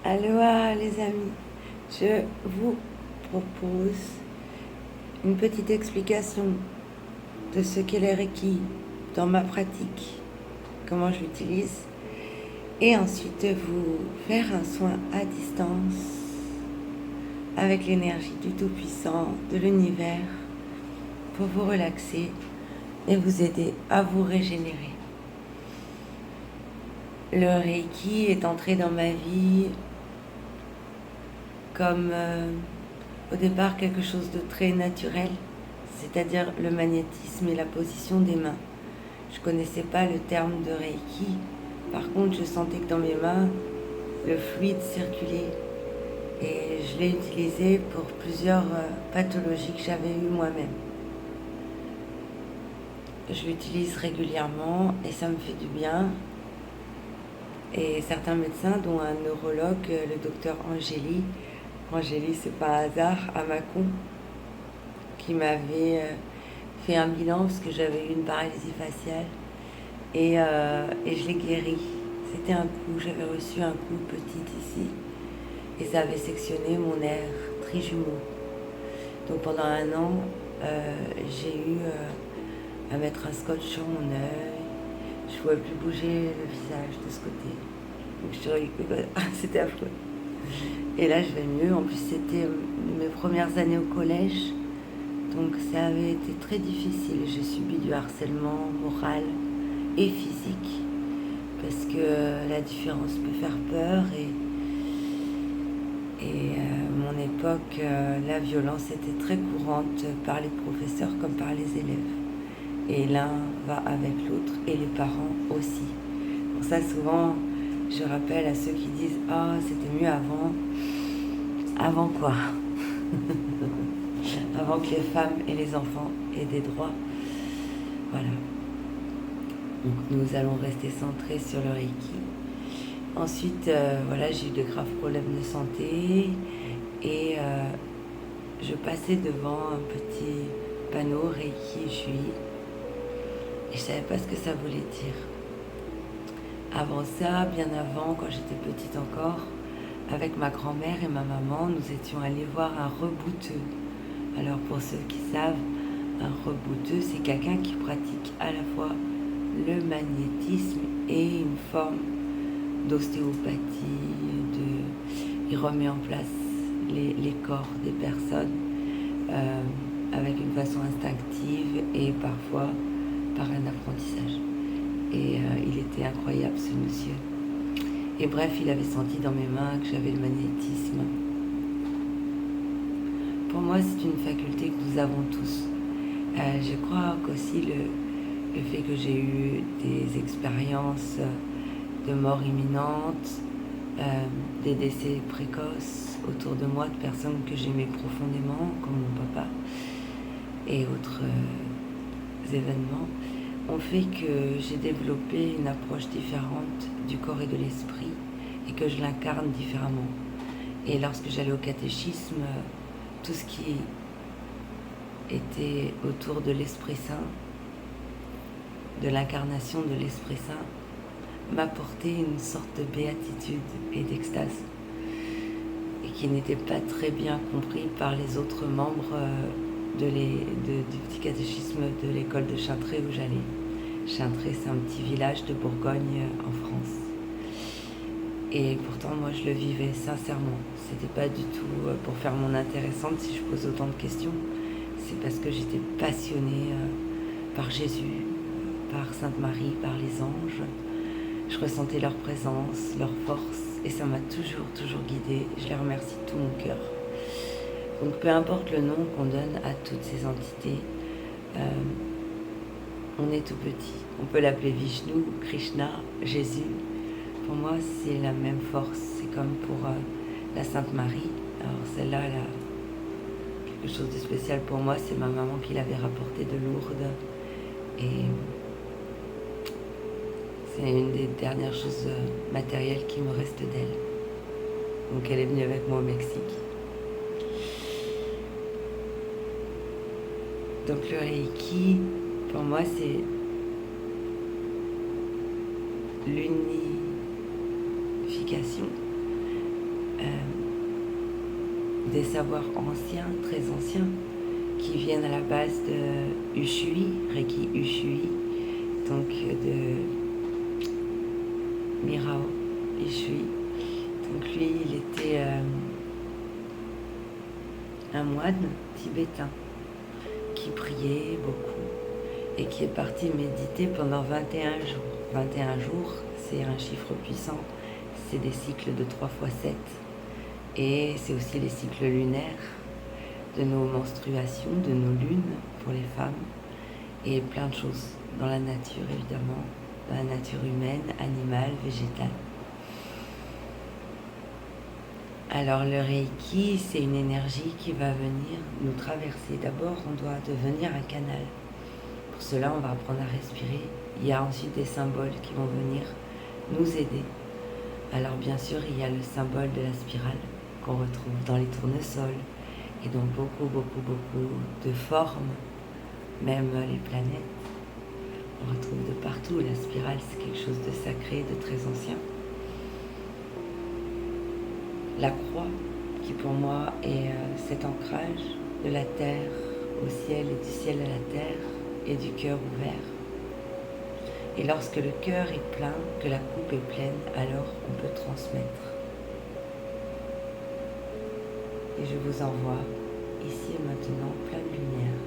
Aloha les amis, je vous propose une petite explication de ce qu'est le Reiki dans ma pratique, comment je l'utilise, et ensuite vous faire un soin à distance avec l'énergie du Tout-Puissant, de l'univers, pour vous relaxer et vous aider à vous régénérer. Le Reiki est entré dans ma vie comme au départ quelque chose de très naturel, c'est-à-dire le magnétisme et la position des mains. Je ne connaissais pas le terme de Reiki, par contre je sentais que dans mes mains, le fluide circulait et je l'ai utilisé pour plusieurs pathologies que j'avais eues moi-même. Je l'utilise régulièrement et ça me fait du bien. Et certains médecins, dont un neurologue, le docteur Angéli, c'est pas un hasard, à Mâcon, qui m'avait fait un bilan parce que j'avais eu une paralysie faciale et je l'ai guéri. C'était un coup, j'avais reçu un coup petit ici et ça avait sectionné mon nerf trijumeau. Donc pendant un an, j'ai eu à mettre un scotch sur mon œil. Je ne pouvais plus bouger le visage de ce côté. Donc c'était affreux. Et là, je vais mieux. En plus, c'était mes premières années au collège. Donc, ça avait été très difficile. J'ai subi du harcèlement moral et physique. Parce que la différence peut faire peur. Et à mon époque, la violence était très courante par les professeurs comme par les élèves. Et l'un va avec l'autre et les parents aussi. Pour ça, souvent, je rappelle à ceux qui disent « Ah, c'était mieux avant ». Avant quoi? Avant que les femmes et les enfants aient des droits. Voilà. Donc nous allons rester centrés sur le Reiki. Ensuite, voilà, j'ai eu de graves problèmes de santé et je passais devant un petit panneau Reiki Shui et je ne savais pas ce que ça voulait dire. Avant ça, bien avant, quand j'étais petite encore, avec ma grand-mère et ma maman, nous étions allés voir un rebouteux. Alors pour ceux qui savent, un rebouteux, c'est quelqu'un qui pratique à la fois le magnétisme et une forme d'ostéopathie. Il remet en place les corps des personnes avec une façon instinctive et parfois par un apprentissage. Et il était incroyable ce monsieur. Et bref, il avait senti dans mes mains que j'avais le magnétisme. Pour moi, c'est une faculté que nous avons tous. Je crois qu'aussi le fait que j'ai eu des expériences de mort imminente, des décès précoces autour de moi, de personnes que j'aimais profondément, comme mon papa, et autres événements, ont fait que j'ai développé une approche différente du corps et de l'esprit et que je l'incarne différemment. Et lorsque j'allais au catéchisme, tout ce qui était autour de l'Esprit Saint, de l'incarnation de l'Esprit Saint, m'apportait une sorte de béatitude et d'extase et qui n'était pas très bien compris par les autres membres du petit catéchisme de l'école de Chintré où j'allais. Chintré, c'est un petit village de Bourgogne en France. Et pourtant, moi, je le vivais sincèrement. C'était pas du tout pour faire mon intéressante si je pose autant de questions. C'est parce que j'étais passionnée par Jésus, par Sainte Marie, par les anges. Je ressentais leur présence, leur force, et ça m'a toujours guidée. Je les remercie de tout mon cœur. Donc, peu importe le nom qu'on donne à toutes ces entités, on est tout petit. On peut l'appeler Vishnu, Krishna, Jésus. Pour moi, c'est la même force. C'est comme pour la Sainte Marie. Alors celle-là, elle a quelque chose de spécial pour moi. C'est ma maman qui l'avait rapportée de Lourdes. Et c'est une des dernières choses matérielles qui me reste d'elle. Donc elle est venue avec moi au Mexique. Donc le Reiki, pour moi, c'est l'unification des savoirs anciens, très anciens, qui viennent à la base de Ushui, Reiki Ushui, donc de Mirao Ushui. Donc lui, il était un moine tibétain qui priait beaucoup et qui est parti méditer pendant 21 jours. 21 jours, c'est un chiffre puissant, c'est des cycles de 3 fois 7 et c'est aussi les cycles lunaires de nos menstruations, de nos lunes pour les femmes et plein de choses dans la nature évidemment, dans la nature humaine, animale, végétale. Alors le Reiki, c'est une énergie qui va venir nous traverser. D'abord, on doit devenir un canal. Pour cela, on va apprendre à respirer. Il y a ensuite des symboles qui vont venir nous aider. Alors bien sûr, il y a le symbole de la spirale qu'on retrouve dans les tournesols et dans beaucoup de formes, même les planètes. On retrouve de partout. La spirale, c'est quelque chose de sacré, de très ancien. La croix, qui pour moi est cet ancrage de la terre au ciel et du ciel à la terre et du cœur ouvert. Et lorsque le cœur est plein, que la coupe est pleine, alors on peut transmettre. Et je vous envoie ici et maintenant plein de lumière.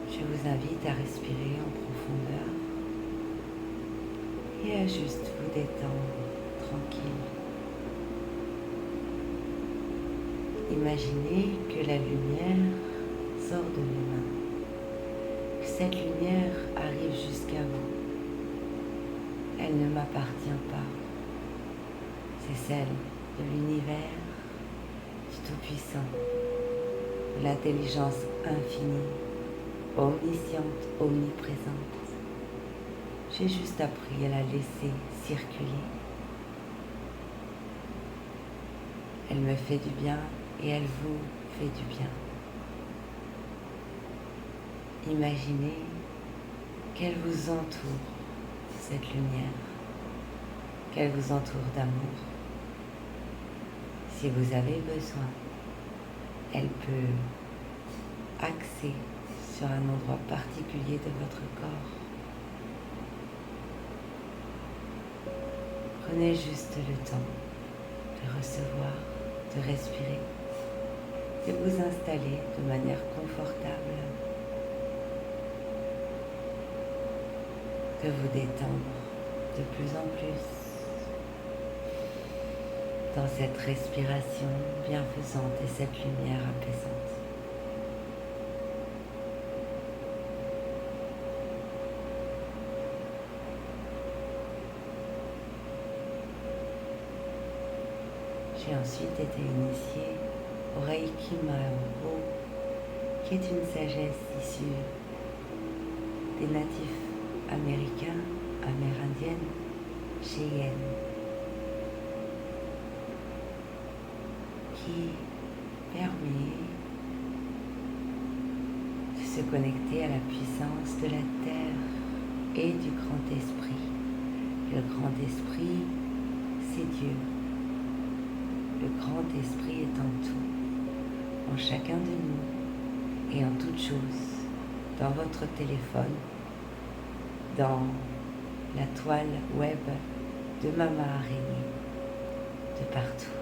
Je vous invite à respirer en profondeur et à juste vous détendre tranquille. Imaginez que la lumière sort de mes mains, que cette lumière arrive jusqu'à vous. Elle ne m'appartient pas, c'est celle de l'univers, du Tout-Puissant, de l'intelligence infinie, omnisciente, omniprésente. J'ai juste appris à la laisser circuler. Elle me fait du bien et elle vous fait du bien. Imaginez qu'elle vous entoure, cette lumière, qu'elle vous entoure d'amour. Si vous avez besoin, elle peut axer sur un endroit particulier de votre corps. Prenez juste le temps de recevoir, de respirer, de vous installer de manière confortable, de vous détendre de plus en plus dans cette respiration bienfaisante et cette lumière apaisante. J'ai ensuite été initiée au Reiki Mahaho, qui est une sagesse issue des natifs américains, amérindiennes, Cheyennes, qui permet de se connecter à la puissance de la Terre et du Grand Esprit. Le Grand Esprit, c'est Dieu. Le Grand Esprit est en tout, en chacun de nous et en toutes choses, dans votre téléphone, dans la toile web de Mama Araignée, de partout.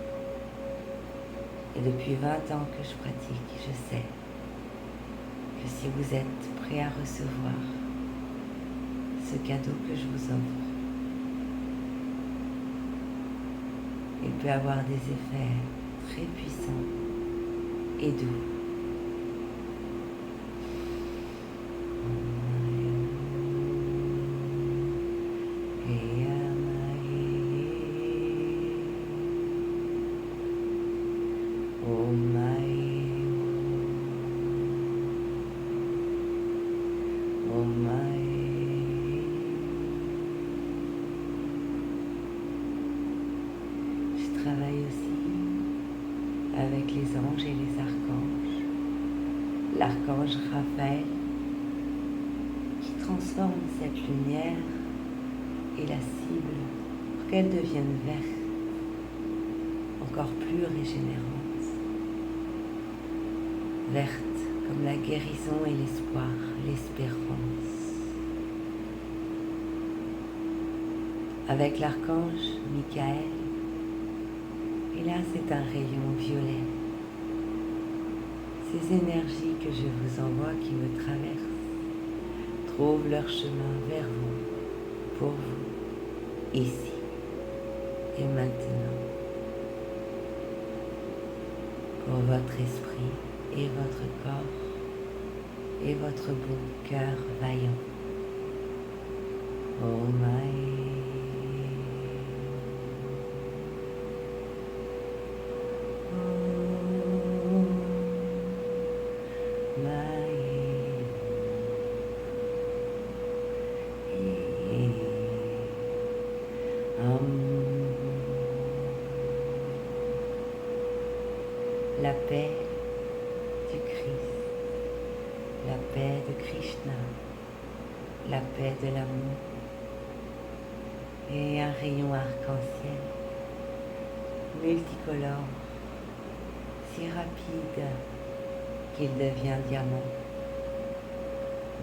Et depuis 20 ans que je pratique, je sais que si vous êtes prêt à recevoir ce cadeau que je vous offre, il peut avoir des effets très puissants et doux. Je travaille aussi avec les anges et les archanges. L'archange Raphaël transforme cette lumière et la cible pour qu'elle devienne verte, encore plus régénérante, verte comme la guérison et l'espoir, l'espérance. Avec l'archange Michael, et là c'est un rayon violet. Ces énergies que je vous envoie qui me traversent trouvent leur chemin vers vous, pour vous, ici et maintenant, pour votre esprit et votre corps et votre bon cœur vaillant. Oh my. La paix du Christ, la paix de Krishna, la paix de l'amour et un rayon arc-en-ciel multicolore, si rapide qu'il devient diamant.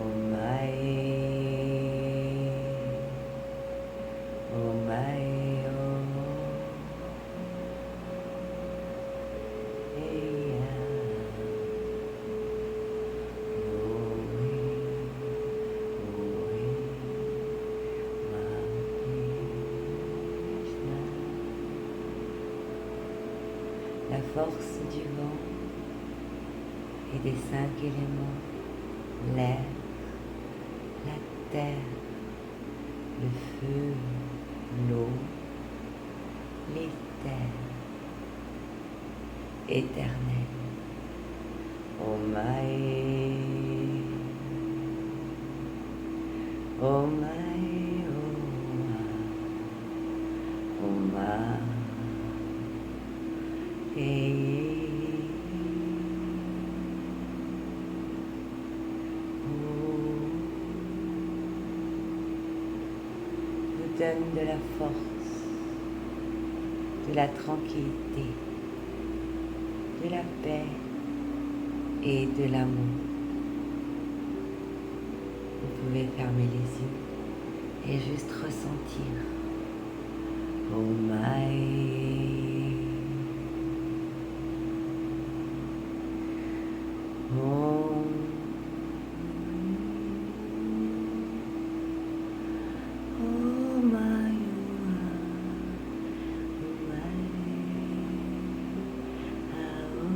Oh my, oh my, oh. La force du vent et des 5 éléments, l'air, la terre, le feu, l'eau, l'éther, éternel. Oh my, oh my, oh my. Vous donne de la force, de la tranquillité, de la paix et de l'amour. Vous pouvez fermer les yeux et juste ressentir. Oh my. Oh, oh my, oh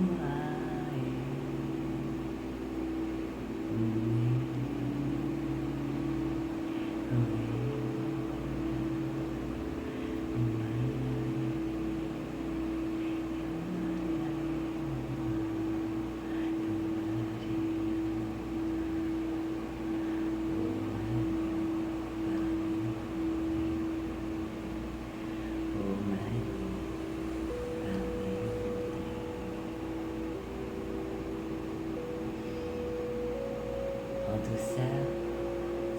en douceur,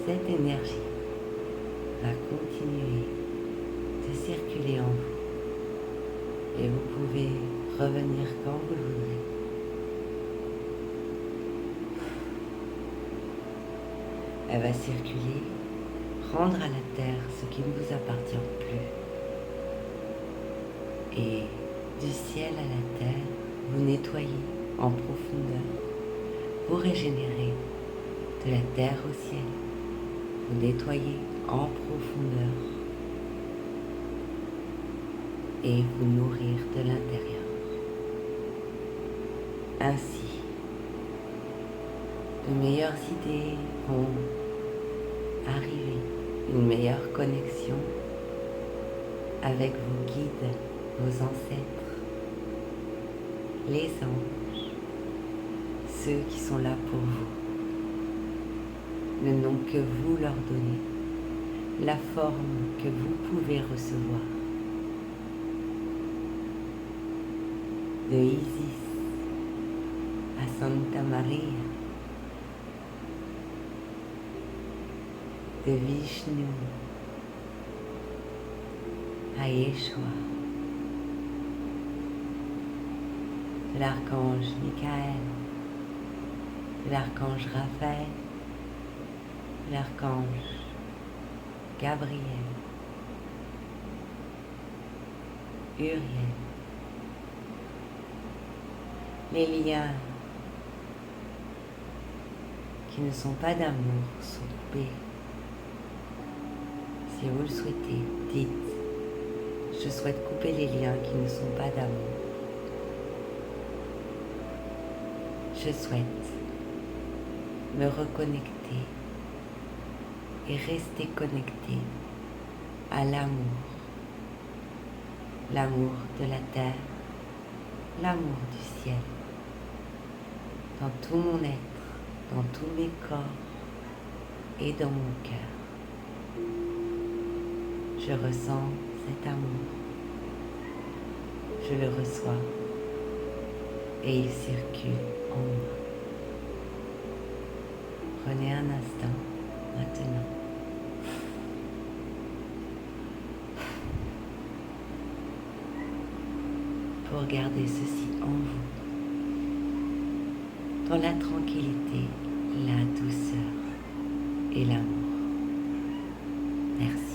cette énergie va continuer de circuler en vous et vous pouvez revenir quand vous le voudrez. Elle va circuler, rendre à la terre ce qui ne vous appartient plus et du ciel à la terre, vous nettoyez en profondeur, vous régénérez de la terre au ciel, vous nettoyez en profondeur et vous nourrir de l'intérieur. Ainsi, de meilleures idées vont arriver, une meilleure connexion avec vos guides, vos ancêtres, les anges, ceux qui sont là pour vous. Le nom que vous leur donnez, la forme que vous pouvez recevoir. De Isis à Santa Maria, de Vishnu à Yeshua, de l'archange Michael, de l'archange Raphaël, de l'archange Gabriel, Uriel. Les liens qui ne sont pas d'amour sont coupés. Si vous le souhaitez, dites: je souhaite couper les liens qui ne sont pas d'amour. Je souhaite me reconnecter et rester connecté à l'amour. L'amour de la terre, l'amour du ciel. Dans tout mon être, dans tous mes corps et dans mon cœur. Je ressens cet amour. Je le reçois et il circule en moi. Prenez un instant maintenant pour garder ceci en vous, dans la tranquillité, la douceur et l'amour. Merci.